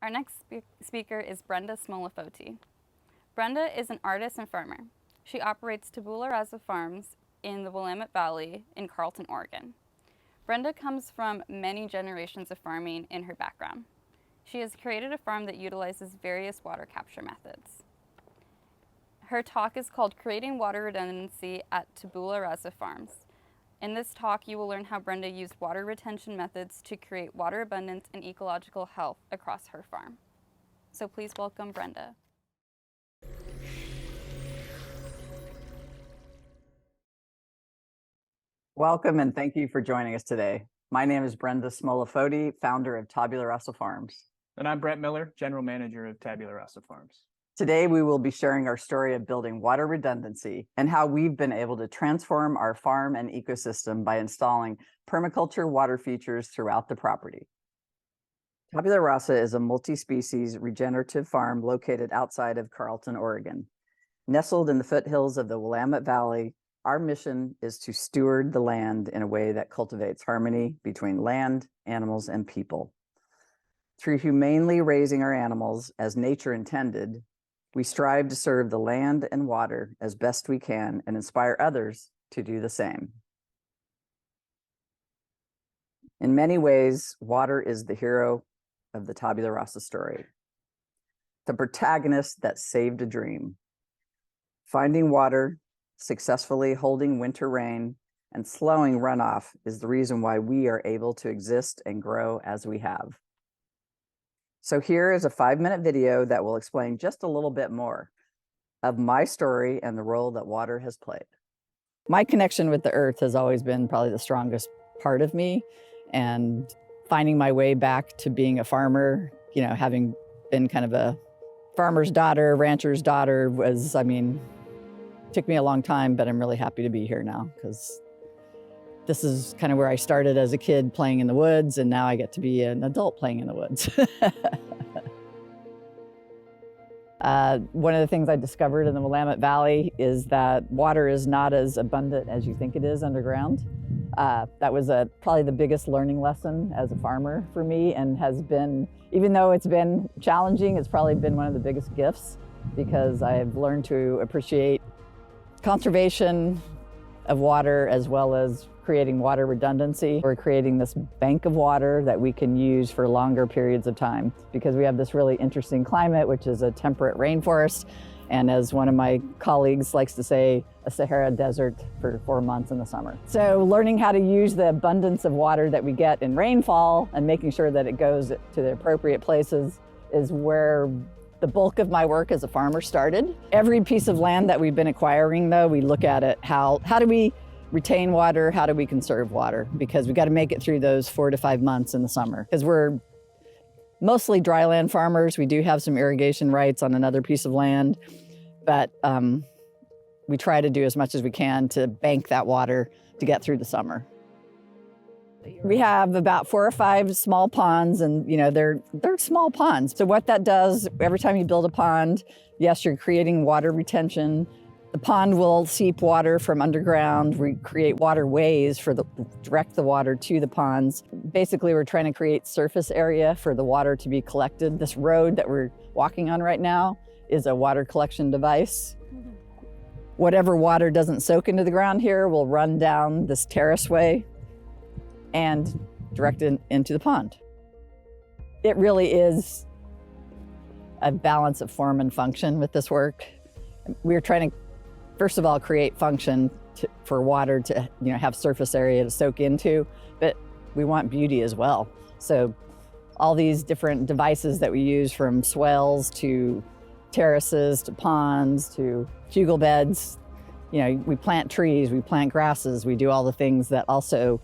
Our next speaker is Brenda Smolafoti. Brenda is an artist and farmer. She operates Tabula Rasa Farms in the Willamette Valley in Carlton, Oregon. Brenda comes from many generations of farming in her background. She has created a farm that utilizes various water capture methods. Her talk is called Creating Water Redundancy at Tabula Rasa Farms. In this talk, you will learn how Brenda used water retention methods to create water abundance and ecological health across her farm. So please welcome Brenda. Welcome and thank you for joining us today. My name is Brenda Smolafoti, founder of Tabula Rasa Farms. And I'm Brett Miller, General Manager of Tabula Rasa Farms. Today, we will be sharing our story of building water redundancy and how we've been able to transform our farm and ecosystem by installing permaculture water features throughout the property. Tabula Rasa is a multi-species regenerative farm located outside of Carlton, Oregon. Nestled in the foothills of the Willamette Valley, our mission is to steward the land in a way that cultivates harmony between land, animals, and people. Through humanely raising our animals as nature intended, we strive to serve the land and water as best we can and inspire others to do the same. In many ways, water is the hero of the Tabula Rasa story, the protagonist that saved a dream. Finding water, successfully holding winter rain, and slowing runoff is the reason why we are able to exist and grow as we have. So here is a 5-minute video that will explain just a little bit more of my story and the role that water has played. My connection with the earth has always been probably the strongest part of me, and finding my way back to being a farmer, you know, having been kind of a farmer's daughter, rancher's daughter was, took me a long time, but I'm really happy to be here now because this is kind of where I started as a kid playing in the woods, and now I get to be an adult playing in the woods. One of the things I discovered in the Willamette Valley is that water is not as abundant as you think it is underground. That was probably the biggest learning lesson as a farmer for me, and has been, even though it's been challenging, it's probably been one of the biggest gifts because I've learned to appreciate conservation of water as well as creating water redundancy. We're creating this bank of water that we can use for longer periods of time because we have this really interesting climate, which is a temperate rainforest. And as one of my colleagues likes to say, a Sahara desert for 4 months in the summer. So learning how to use the abundance of water that we get in rainfall and making sure that it goes to the appropriate places is where the bulk of my work as a farmer started. Every piece of land that we've been acquiring, though, we look at it, how do we retain water, how do we conserve water? Because we got to make it through those 4 to 5 months in the summer. Because we're mostly dryland farmers. We do have some irrigation rights on another piece of land, but we try to do as much as we can to bank that water to get through the summer. We have about 4 or 5 small ponds, and they're small ponds. So what that does, every time you build a pond, yes, you're creating water retention. The pond will seep water from underground. We create waterways direct the water to the ponds. Basically, we're trying to create surface area for the water to be collected. This road that we're walking on right now is a water collection device. Whatever water doesn't soak into the ground here will run down this terraceway and direct it into the pond. It really is a balance of form and function with this work. We're trying to, first of all, create function for water to have surface area to soak into, but we want beauty as well. So all these different devices that we use, from swells to terraces to ponds to fugal beds, we plant trees, we plant grasses, we do all the things that also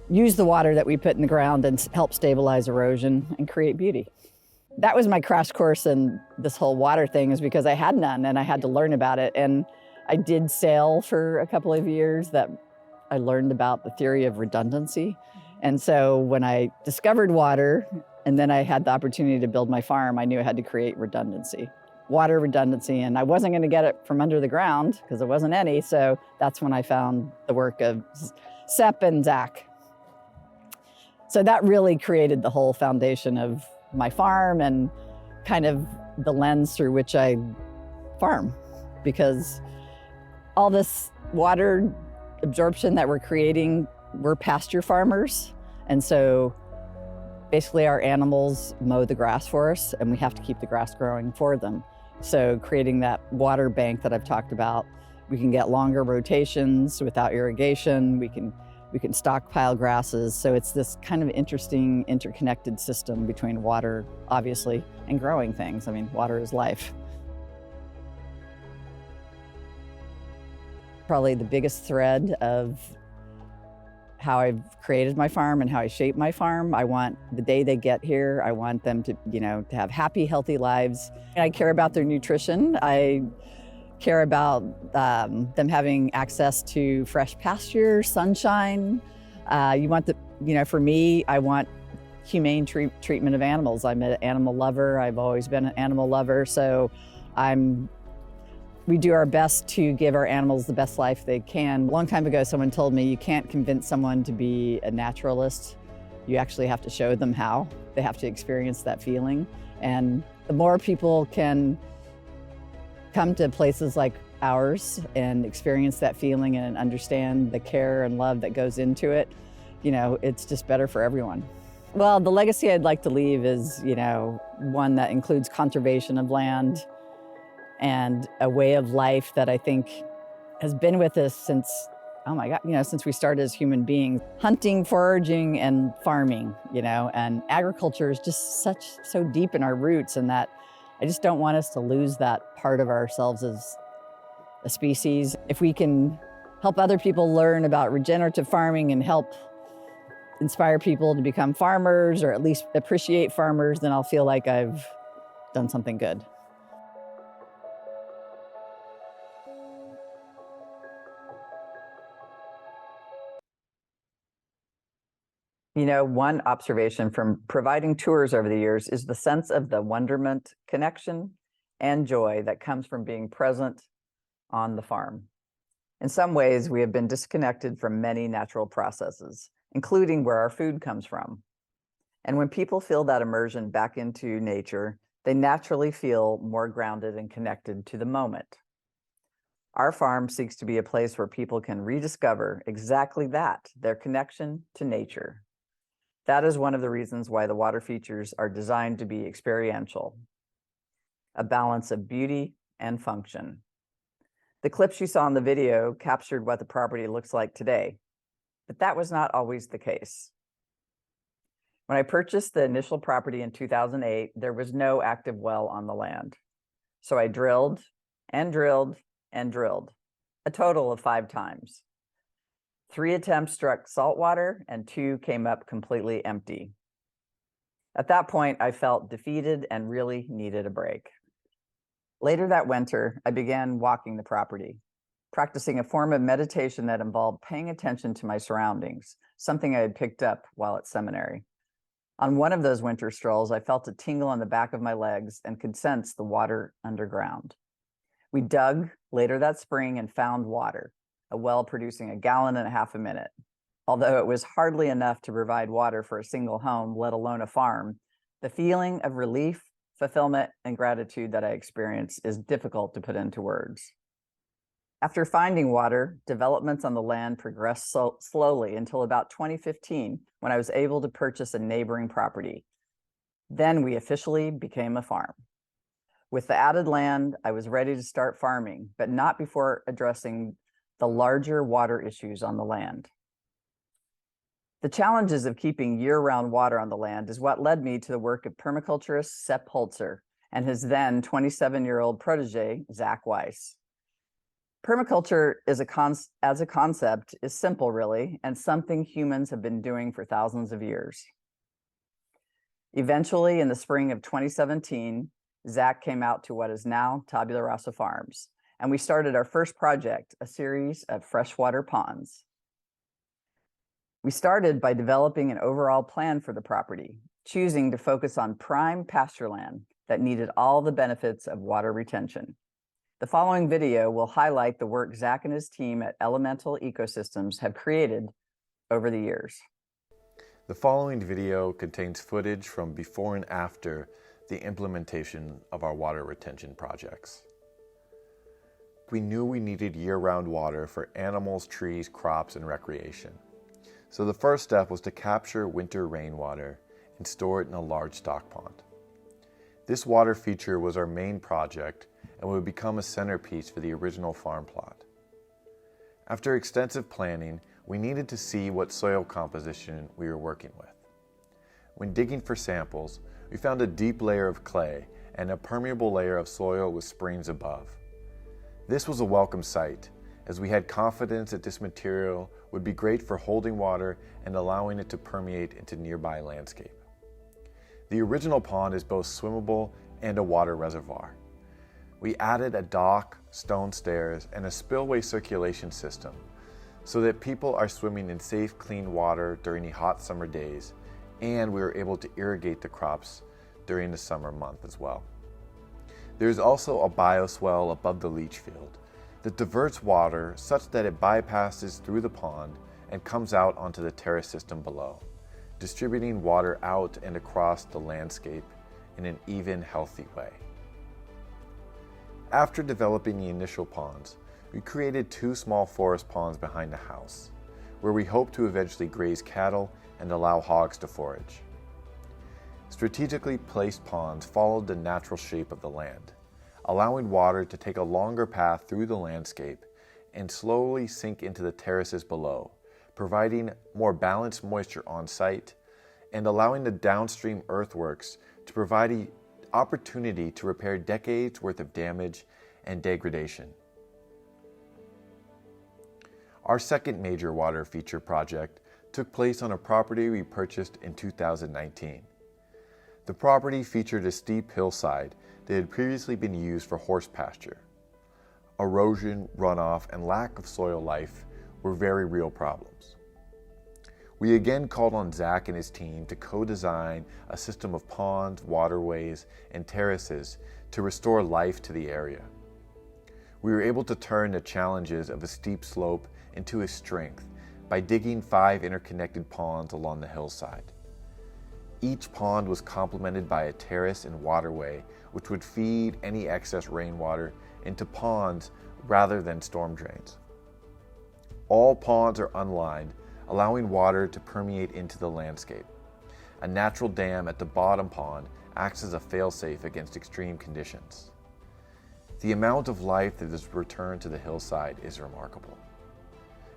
use the water that we put in the ground and help stabilize erosion and create beauty. That was my crash course in this whole water thing, is because I had none and I had to learn about it. And I did sail for a couple of years that I learned about the theory of redundancy. And so when I discovered water and then I had the opportunity to build my farm, I knew I had to create redundancy, water redundancy. And I wasn't going to get it from under the ground because there wasn't any. So that's when I found the work of Sepp and Zach. So that really created the whole foundation of my farm and kind of the lens through which I farm, because all this water absorption that we're creating, we're pasture farmers. And so basically our animals mow the grass for us and we have to keep the grass growing for them. So creating that water bank that I've talked about, we can get longer rotations without irrigation. We can stockpile grasses. So it's this kind of interesting interconnected system between water, obviously, and growing things. I mean, water is life. Probably the biggest thread of how I've created my farm and how I shape my farm. I want the day they get here, I want them to, to have happy, healthy lives. And I care about their nutrition. I care about them having access to fresh pasture, sunshine. You want for me, I want humane treatment of animals. I'm an animal lover. I've always been an animal lover. So we do our best to give our animals the best life they can. A long time ago, someone told me you can't convince someone to be a naturalist. You actually have to show them how. They have to experience that feeling. And the more people can come to places like ours and experience that feeling and understand the care and love that goes into it, it's just better for everyone. Well, the legacy I'd like to leave is, one that includes conservation of land and a way of life that I think has been with us since, oh my God, since we started as human beings. Hunting, foraging, and farming, and agriculture is just so deep in our roots, and that I just don't want us to lose that part of ourselves as a species. If we can help other people learn about regenerative farming and help inspire people to become farmers, or at least appreciate farmers, then I'll feel like I've done something good. One observation from providing tours over the years is the sense of the wonderment, connection, and joy that comes from being present on the farm. In some ways, we have been disconnected from many natural processes, including where our food comes from. And when people feel that immersion back into nature, they naturally feel more grounded and connected to the moment. Our farm seeks to be a place where people can rediscover exactly that, their connection to nature. That is one of the reasons why the water features are designed to be experiential, a balance of beauty and function. The clips you saw in the video captured what the property looks like today, but that was not always the case. When I purchased the initial property in 2008, there was no active well on the land. So I drilled and drilled and drilled, a total of 5 times. 3 attempts struck saltwater and 2 came up completely empty. At that point, I felt defeated and really needed a break. Later that winter, I began walking the property, practicing a form of meditation that involved paying attention to my surroundings, something I had picked up while at seminary. On one of those winter strolls, I felt a tingle on the back of my legs and could sense the water underground. We dug later that spring and found water, a well producing 1.5 gallons a minute. Although it was hardly enough to provide water for a single home, let alone a farm, the feeling of relief, fulfillment, and gratitude that I experienced is difficult to put into words. After finding water, developments on the land progressed slowly until about 2015, when I was able to purchase a neighboring property. Then we officially became a farm. With the added land, I was ready to start farming, but not before addressing the larger water issues on the land. The challenges of keeping year-round water on the land is what led me to the work of permaculturist Sepp Holzer and his then 27-year-old protege, Zach Weiss. Permaculture as a concept is simple, really, and something humans have been doing for thousands of years. Eventually, in the spring of 2017, Zach came out to what is now Tabula Rasa Farms, and we started our first project, a series of freshwater ponds. We started by developing an overall plan for the property, choosing to focus on prime pasture land that needed all the benefits of water retention. The following video will highlight the work Zach and his team at Agroecosystems have created over the years. The following video contains footage from before and after the implementation of our water retention projects. We knew we needed year-round water for animals, trees, crops, and recreation. So the first step was to capture winter rainwater and store it in a large stock pond. This water feature was our main project and would become a centerpiece for the original farm plot. After extensive planning, we needed to see what soil composition we were working with. When digging for samples, we found a deep layer of clay and a permeable layer of soil with springs above. This was a welcome sight, as we had confidence that this material would be great for holding water and allowing it to permeate into nearby landscape. The original pond is both swimmable and a water reservoir. We added a dock, stone stairs, and a spillway circulation system so that people are swimming in safe, clean water during the hot summer days, and we were able to irrigate the crops during the summer month as well. There is also a bioswale above the leach field that diverts water such that it bypasses through the pond and comes out onto the terrace system below, distributing water out and across the landscape in an even, healthy way. After developing the initial ponds, we created 2 small forest ponds behind the house, where we hope to eventually graze cattle and allow hogs to forage. Strategically placed ponds followed the natural shape of the land, allowing water to take a longer path through the landscape and slowly sink into the terraces below, providing more balanced moisture on site and allowing the downstream earthworks to provide an opportunity to repair decades worth of damage and degradation. Our second major water feature project took place on a property we purchased in 2019. The property featured a steep hillside that had previously been used for horse pasture. Erosion, runoff, and lack of soil life were very real problems. We again called on Zach and his team to co-design a system of ponds, waterways, and terraces to restore life to the area. We were able to turn the challenges of a steep slope into a strength by digging 5 interconnected ponds along the hillside. Each pond was complemented by a terrace and waterway which would feed any excess rainwater into ponds rather than storm drains. All ponds are unlined, allowing water to permeate into the landscape. A natural dam at the bottom pond acts as a failsafe against extreme conditions. The amount of life that is returned to the hillside is remarkable.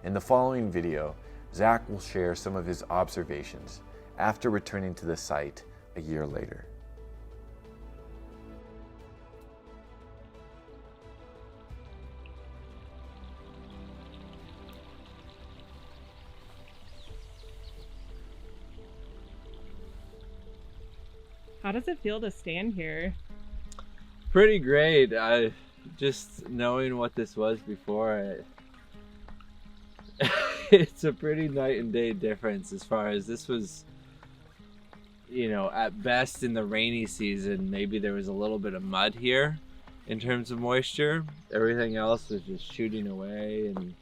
In the following video, Zach will share some of his observations after returning to the site a year later. How does it feel to stand here? Pretty great. Just knowing what this was before, it's a pretty night and day difference as far as this was, you know, at best in the rainy season, maybe there was a little bit of mud here in terms of moisture. Everything else was just shooting away, and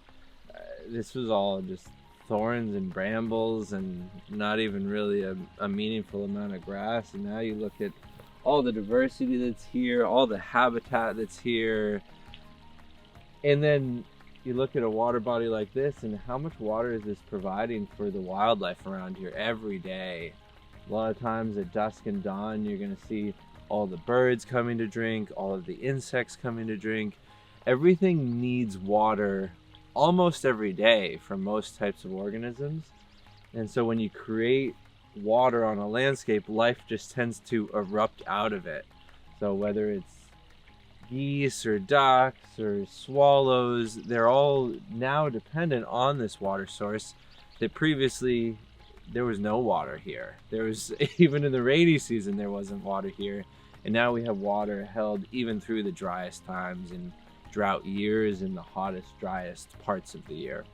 this was all just thorns and brambles and not even really a meaningful amount of grass. And now you look at all the diversity that's here, all the habitat that's here, and then you look at a water body like this and how much water is this providing for the wildlife around here every day. A lot of times at dusk and dawn you're going to see all the birds coming to drink, all of the insects coming to drink. Everything needs water almost every day for most types of organisms. And so when you create water on a landscape, life just tends to erupt out of it. So whether it's geese or ducks or swallows, they're all now dependent on this water source that previously there was no water here. There was, even in the rainy season, there wasn't water here. And now we have water held even through the driest times and drought years in the hottest, driest parts of the year.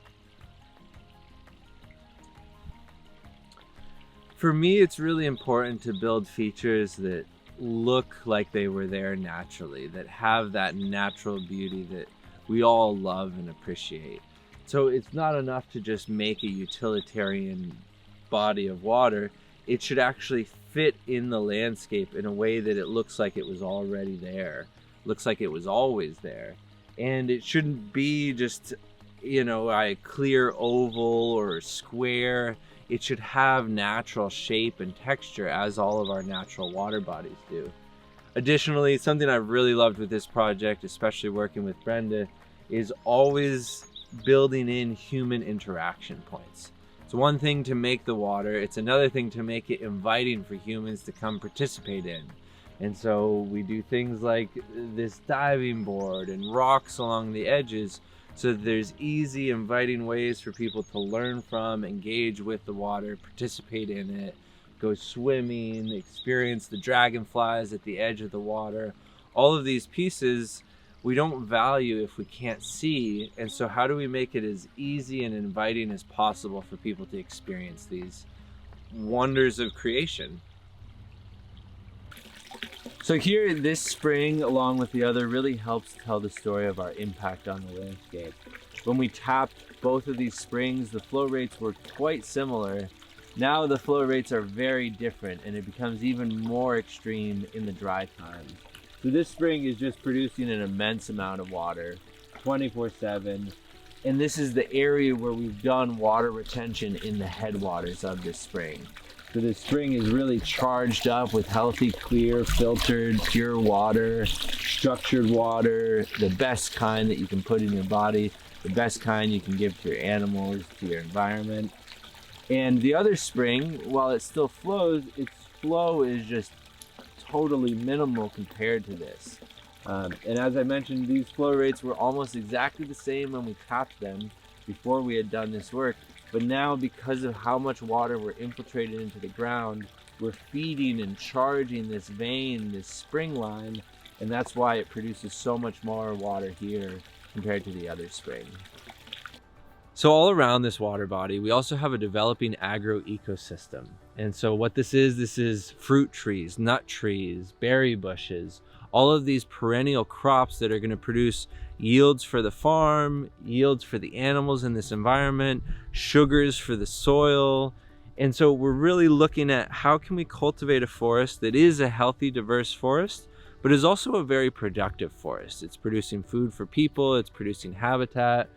For me, it's really important to build features that look like they were there naturally, that have that natural beauty that we all love and appreciate. So it's not enough to just make a utilitarian body of water, it should actually fit in the landscape in a way that it looks like it was already there, looks like it was always there. And it shouldn't be just, you know, a clear oval or square. It should have natural shape and texture as all of our natural water bodies do. Additionally, something I've really loved with this project, especially working with Brenda, is always building in human interaction points. It's one thing to make the water, it's another thing to make it inviting for humans to come participate in. And so we do things like this diving board and rocks along the edges, so that there's easy, inviting ways for people to learn from, engage with the water, participate in it, go swimming, experience the dragonflies at the edge of the water. All of these pieces we don't value if we can't see, and so how do we make it as easy and inviting as possible for people to experience these wonders of creation? So here, this spring, along with the other, really helps tell the story of our impact on the landscape. When we tapped both of these springs, the flow rates were quite similar. Now the flow rates are very different, and it becomes even more extreme in the dry time. So this spring is just producing an immense amount of water, 24/7. And this is the area where we've done water retention in the headwaters of this spring. So this spring is really charged up with healthy, clear, filtered, pure water, structured water, the best kind that you can put in your body, the best kind you can give to your animals, to your environment. And the other spring, while it still flows, its flow is just totally minimal compared to this. And as I mentioned, these flow rates were almost exactly the same when we tapped them before we had done this work. But now, because of how much water we're infiltrated into the ground, we're feeding and charging this vein, this spring line, and that's why it produces so much more water here compared to the other spring. So all around this water body, we also have a developing agroecosystem. And so what this is fruit trees, nut trees, berry bushes, all of these perennial crops that are going to produce yields for the farm, yields for the animals in this environment, sugars for the soil. And so we're really looking at how can we cultivate a forest that is a healthy, diverse forest, but is also a very productive forest. It's producing food for people, it's producing habitat.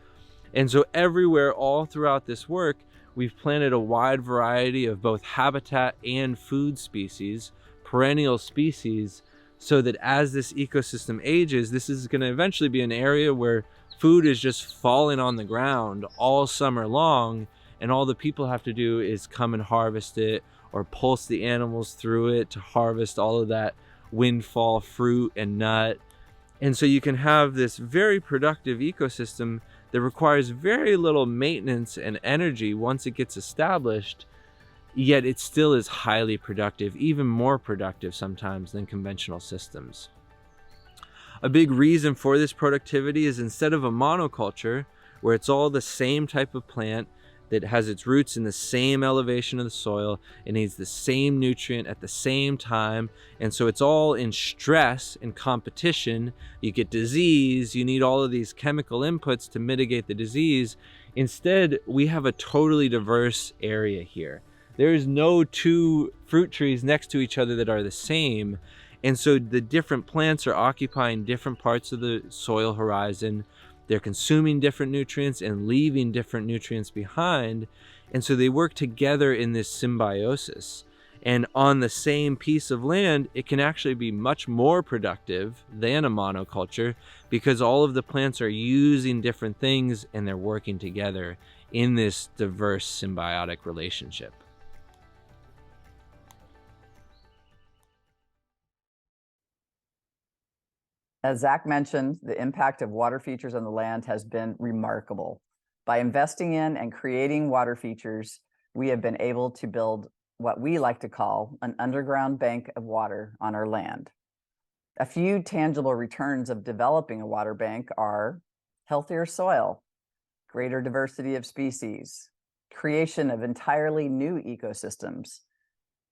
And so everywhere, all throughout this work, we've planted a wide variety of both habitat and food species, perennial species, so that as this ecosystem ages, this is going to eventually be an area where food is just falling on the ground all summer long, and all the people have to do is come and harvest it or pulse the animals through it to harvest all of that windfall fruit and nut. And so you can have this very productive ecosystem that requires very little maintenance and energy once it gets established, yet it still is highly productive, even more productive sometimes than conventional systems. A big reason for this productivity is instead of a monoculture, where it's all the same type of plant that has its roots in the same elevation of the soil, it needs the same nutrient at the same time, and so it's all in stress and competition. You get disease, you need all of these chemical inputs to mitigate the disease. Instead, we have a totally diverse area here. There is no two fruit trees next to each other that are the same, and so the different plants are occupying different parts of the soil horizon. They're consuming different nutrients and leaving different nutrients behind. And so they work together in this symbiosis. And on the same piece of land, it can actually be much more productive than a monoculture because all of the plants are using different things and they're working together in this diverse symbiotic relationship. As Zach mentioned, the impact of water features on the land has been remarkable. By investing in and creating water features, we have been able to build what we like to call an underground bank of water on our land. A few tangible returns of developing a water bank are healthier soil, greater diversity of species, creation of entirely new ecosystems,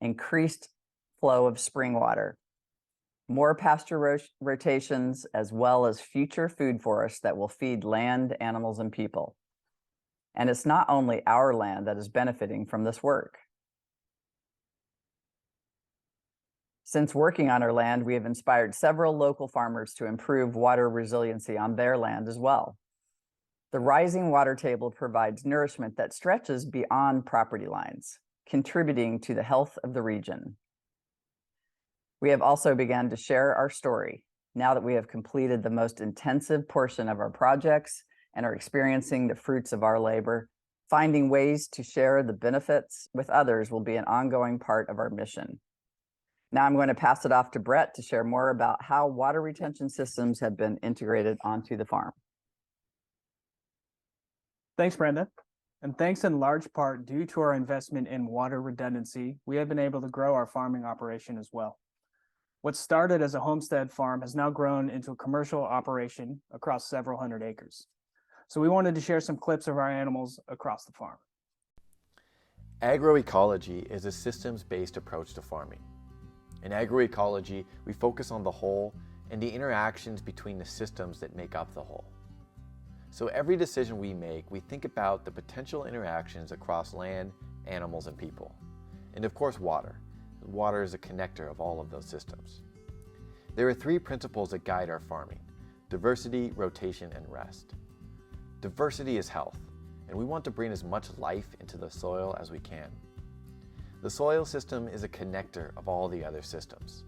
increased flow of spring water, more pasture rotations, as well as future food forests that will feed land, animals, and people. And it's not only our land that is benefiting from this work. Since working on our land, we have inspired several local farmers to improve water resiliency on their land as well. The rising water table provides nourishment that stretches beyond property lines, contributing to the health of the region. We have also begun to share our story now that we have completed the most intensive portion of our projects and are experiencing the fruits of our labor. Finding ways to share the benefits with others will be an ongoing part of our mission. Now I'm going to pass it off to Brett to share more about how water retention systems have been integrated onto the farm. Thanks, Brenda. And thanks in large part due to our investment in water redundancy, we have been able to grow our farming operation as well. What started as a homestead farm has now grown into a commercial operation across several hundred acres. So we wanted to share some clips of our animals across the farm. Agroecology is a systems-based approach to farming. In agroecology, we focus on the whole and the interactions between the systems that make up the whole. So every decision we make, we think about the potential interactions across land, animals, and people. And of course, water. Water is a connector of all of those systems. There are 3 principles that guide our farming: diversity, rotation, and rest. Diversity is health, and we want to bring as much life into the soil as we can. The soil system is a connector of all the other systems,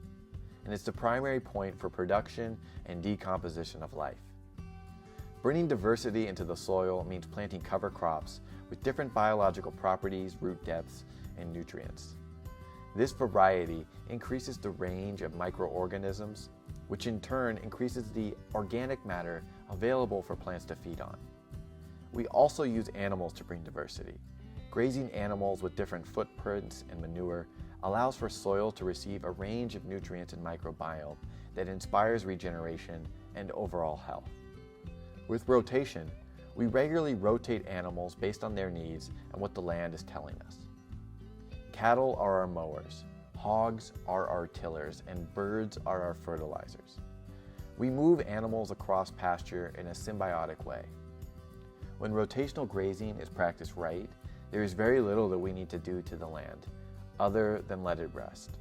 and it's the primary point for production and decomposition of life. Bringing diversity into the soil means planting cover crops with different biological properties, root depths, and nutrients. This variety increases the range of microorganisms, which in turn increases the organic matter available for plants to feed on. We also use animals to bring diversity. Grazing animals with different footprints and manure allows for soil to receive a range of nutrients and microbiome that inspires regeneration and overall health. With rotation, we regularly rotate animals based on their needs and what the land is telling us. Cattle are our mowers, hogs are our tillers, and birds are our fertilizers. We move animals across pasture in a symbiotic way. When rotational grazing is practiced right, there is very little that we need to do to the land, other than let it rest.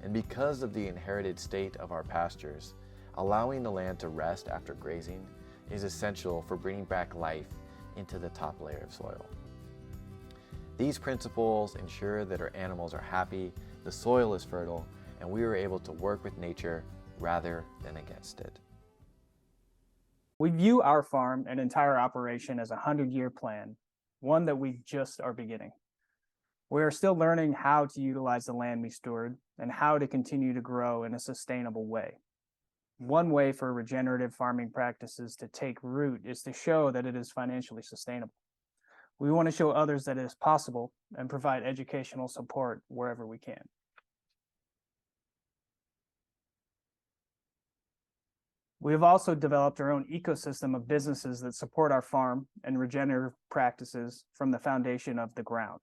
And because of the inherited state of our pastures, allowing the land to rest after grazing is essential for bringing back life into the top layer of soil. These principles ensure that our animals are happy, the soil is fertile, and we are able to work with nature rather than against it. We view our farm and entire operation as a 100-year plan, one that we just are beginning. We are still learning how to utilize the land we steward and how to continue to grow in a sustainable way. One way for regenerative farming practices to take root is to show that it is financially sustainable. We want to show others that it is possible and provide educational support wherever we can. We have also developed our own ecosystem of businesses that support our farm and regenerative practices from the foundation of the ground.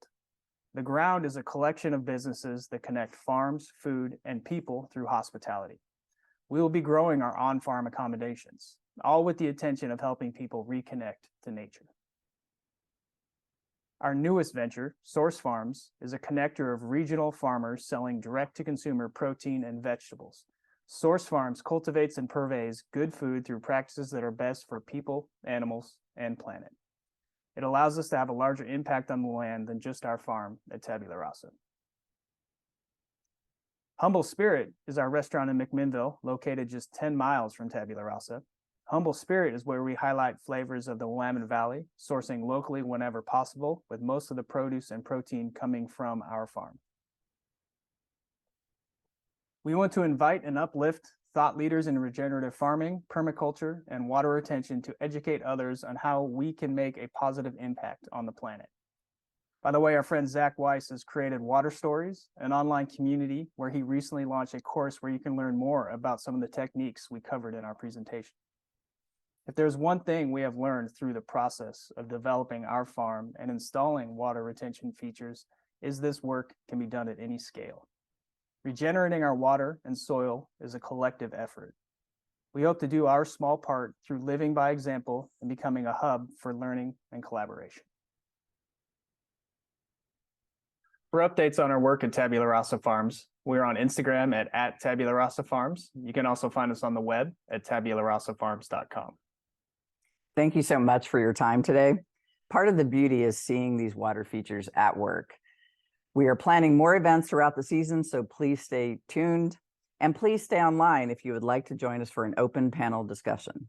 The ground is a collection of businesses that connect farms, food, and people through hospitality. We will be growing our on-farm accommodations, all with the intention of helping people reconnect to nature. Our newest venture, Source Farms, is a connector of regional farmers selling direct-to-consumer protein and vegetables. Source Farms cultivates and purveys good food through practices that are best for people, animals, and planet. It allows us to have a larger impact on the land than just our farm at Tabula Rasa. Humble Spirit is our restaurant in McMinnville, located just 10 miles from Tabula Rasa. Humble Spirit is where we highlight flavors of the Willamette Valley, sourcing locally whenever possible, with most of the produce and protein coming from our farm. We want to invite and uplift thought leaders in regenerative farming, permaculture, and water retention to educate others on how we can make a positive impact on the planet. By the way, our friend Zach Weiss has created Water Stories, an online community where he recently launched a course where you can learn more about some of the techniques we covered in our presentation. If there's one thing we have learned through the process of developing our farm and installing water retention features, is this work can be done at any scale. Regenerating our water and soil is a collective effort. We hope to do our small part through living by example and becoming a hub for learning and collaboration. For updates on our work at Tabula Rasa Farms, we're on Instagram at Tabula Rasa Farms. You can also find us on the web at tabularsafarms.com. Thank you so much for your time today. Part of the beauty is seeing these water features at work. We are planning more events throughout the season, so please stay tuned and please stay online if you would like to join us for an open panel discussion.